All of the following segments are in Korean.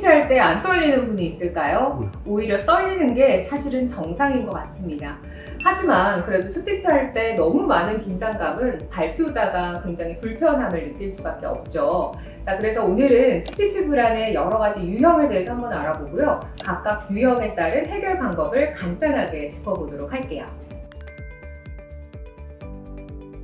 할 때 안 떨리는 분이 있을까요? 오히려 떨리는 게 사실은 정상인 것 같습니다. 하지만 그래도 스피치 할 때 너무 많은 긴장감은 발표자가 굉장히 불편함을 느낄 수밖에 없죠. 자, 그래서 오늘은 스피치 불안의 여러 가지 유형에 대해서 한번 알아보고요. 각각 유형에 따른 해결 방법을 간단하게 짚어보도록 할게요.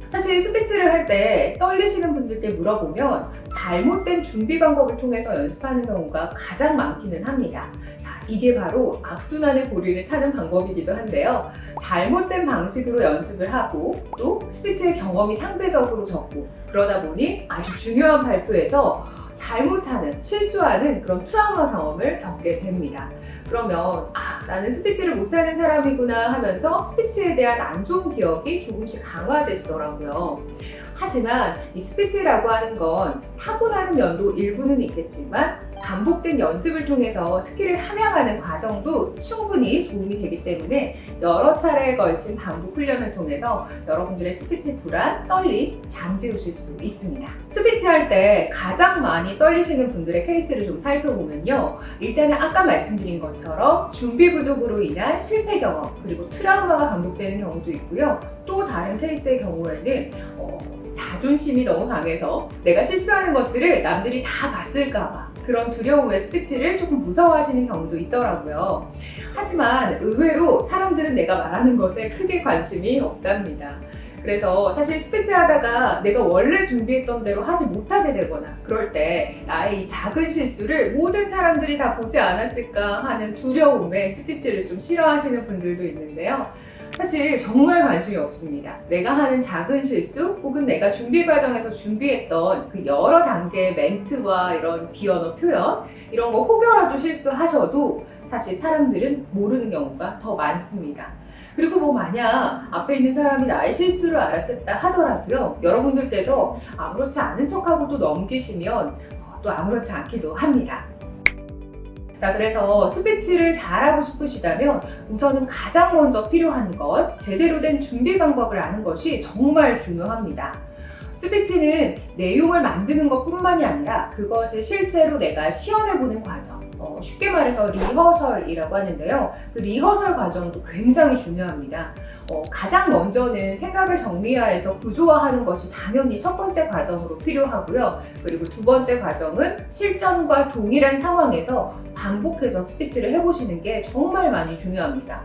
사실 스피치를 할 때 떨리시는 분들께 물어보면 잘못된 준비 방법을 통해서 연습하는 경우가 가장 많기는 합니다. 자, 이게 바로 악순환의 고리를 타는 방법이기도 한데요. 잘못된 방식으로 연습을 하고 또 스피치의 경험이 상대적으로 적고 그러다 보니 아주 중요한 발표에서 잘못하는, 실수하는 그런 트라우마 경험을 겪게 됩니다. 그러면 나는 스피치를 못하는 사람이구나 하면서 스피치에 대한 안 좋은 기억이 조금씩 강화되시더라고요. 하지만 이 스피치라고 하는 건 타고나는 면도 일부는 있겠지만 반복된 연습을 통해서 스킬을 함양하는 과정도 충분히 도움이 되기 때문에 여러 차례에 걸친 반복 훈련을 통해서 여러분들의 스피치 불안, 떨림 잠재우실 수 있습니다. 스피치 할 때 가장 많이 떨리시는 분들의 케이스를 좀 살펴보면요. 일단은 아까 말씀드린 것처럼 준비 부족으로 인한 실패 경험 그리고 트라우마가 반복되는 경우도 있고요. 또 다른 케이스의 경우에는 자존심이 너무 강해서 내가 실수하는 것들을 남들이 다 봤을까봐 그런 두려움에 스피치를 조금 무서워하시는 경우도 있더라고요. 하지만 의외로 사람들은 내가 말하는 것에 크게 관심이 없답니다. 그래서 사실 스피치 하다가 내가 원래 준비했던 대로 하지 못하게 되거나 그럴 때 나의 이 작은 실수를 모든 사람들이 다 보지 않았을까 하는 두려움에 스피치를 좀 싫어하시는 분들도 있는데요. 사실 정말 관심이 없습니다. 내가 하는 작은 실수 혹은 내가 준비 과정에서 준비했던 그 여러 단계의 멘트와 이런 비언어 표현 이런 거 혹여라도 실수하셔도 사실 사람들은 모르는 경우가 더 많습니다. 그리고 만약 앞에 있는 사람이 나의 실수를 알았었다 하더라도요. 여러분들께서 아무렇지 않은 척하고도 넘기시면 또 아무렇지 않기도 합니다. 자, 그래서 스피치를 잘하고 싶으시다면 우선은 가장 먼저 필요한 것, 제대로 된 준비 방법을 아는 것이 정말 중요합니다. 스피치는 내용을 만드는 것뿐만이 아니라 그것을 실제로 내가 시연해보는 과정, 쉽게 말해서 리허설이라고 하는데요. 그 리허설 과정도 굉장히 중요합니다. 가장 먼저는 생각을 정리해서 구조화하는 것이 당연히 첫 번째 과정으로 필요하고요. 그리고 두 번째 과정은 실전과 동일한 상황에서 반복해서 스피치를 해보시는 게 정말 많이 중요합니다.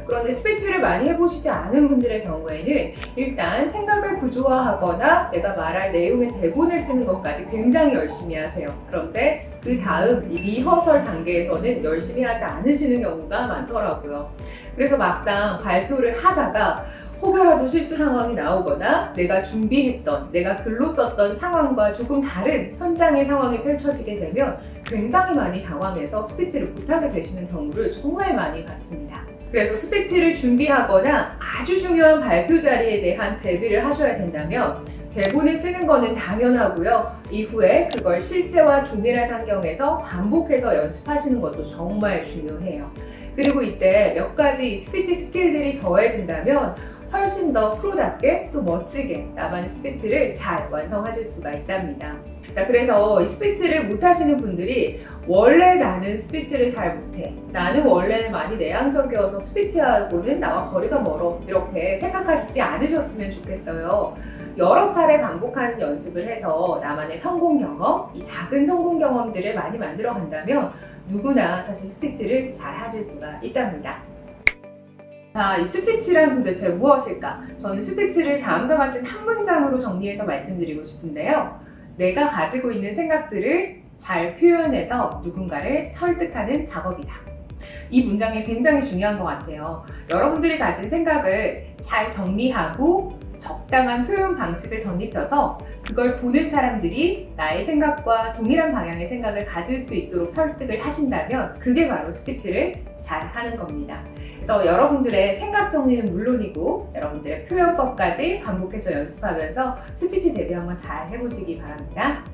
그런데 스피치를 많이 해보시지 않은 분들의 경우에는 일단 생각을 구조화하거나 내가 말할 내용의 대본을 쓰는 것까지 굉장히 열심히 하세요. 그런데 그 다음 이 리허설 단계에서는 열심히 하지 않으시는 경우가 많더라고요. 그래서 막상 발표를 하다가 혹여라도 실수 상황이 나오거나 내가 준비했던, 내가 글로 썼던 상황과 조금 다른 현장의 상황이 펼쳐지게 되면 굉장히 많이 당황해서 스피치를 못하게 되시는 경우를 정말 많이 봤습니다. 그래서 스피치를 준비하거나 아주 중요한 발표 자리에 대한 대비를 하셔야 된다면 대본을 쓰는 거는 당연하고요. 이후에 그걸 실제와 동일한 환경에서 반복해서 연습하시는 것도 정말 중요해요. 그리고 이때 몇 가지 스피치 스킬들이 더해진다면 훨씬 더 프로답게 또 멋지게 나만의 스피치를 잘 완성하실 수가 있답니다. 자, 그래서 이 스피치를 못하시는 분들이 원래 나는 스피치를 잘 못해. 나는 원래는 많이 내향적이어서 스피치하고는 나와 거리가 멀어. 이렇게 생각하시지 않으셨으면 좋겠어요. 여러 차례 반복하는 연습을 해서 나만의 성공 경험, 이 작은 성공 경험들을 많이 만들어 간다면 누구나 사실 스피치를 잘 하실 수가 있답니다. 자, 이 스피치란 도대체 무엇일까? 저는 스피치를 다음과 같은 한 문장으로 정리해서 말씀드리고 싶은데요. 내가 가지고 있는 생각들을 잘 표현해서 누군가를 설득하는 작업이다. 이 문장이 굉장히 중요한 것 같아요. 여러분들이 가진 생각을 잘 정리하고 적당한 표현 방식을 덧입혀서 그걸 보는 사람들이 나의 생각과 동일한 방향의 생각을 가질 수 있도록 설득을 하신다면 그게 바로 스피치를 잘 하는 겁니다. 그래서 여러분들의 생각 정리는 물론이고 여러분들의 표현법까지 반복해서 연습하면서 스피치 대비 한번 잘 해보시기 바랍니다.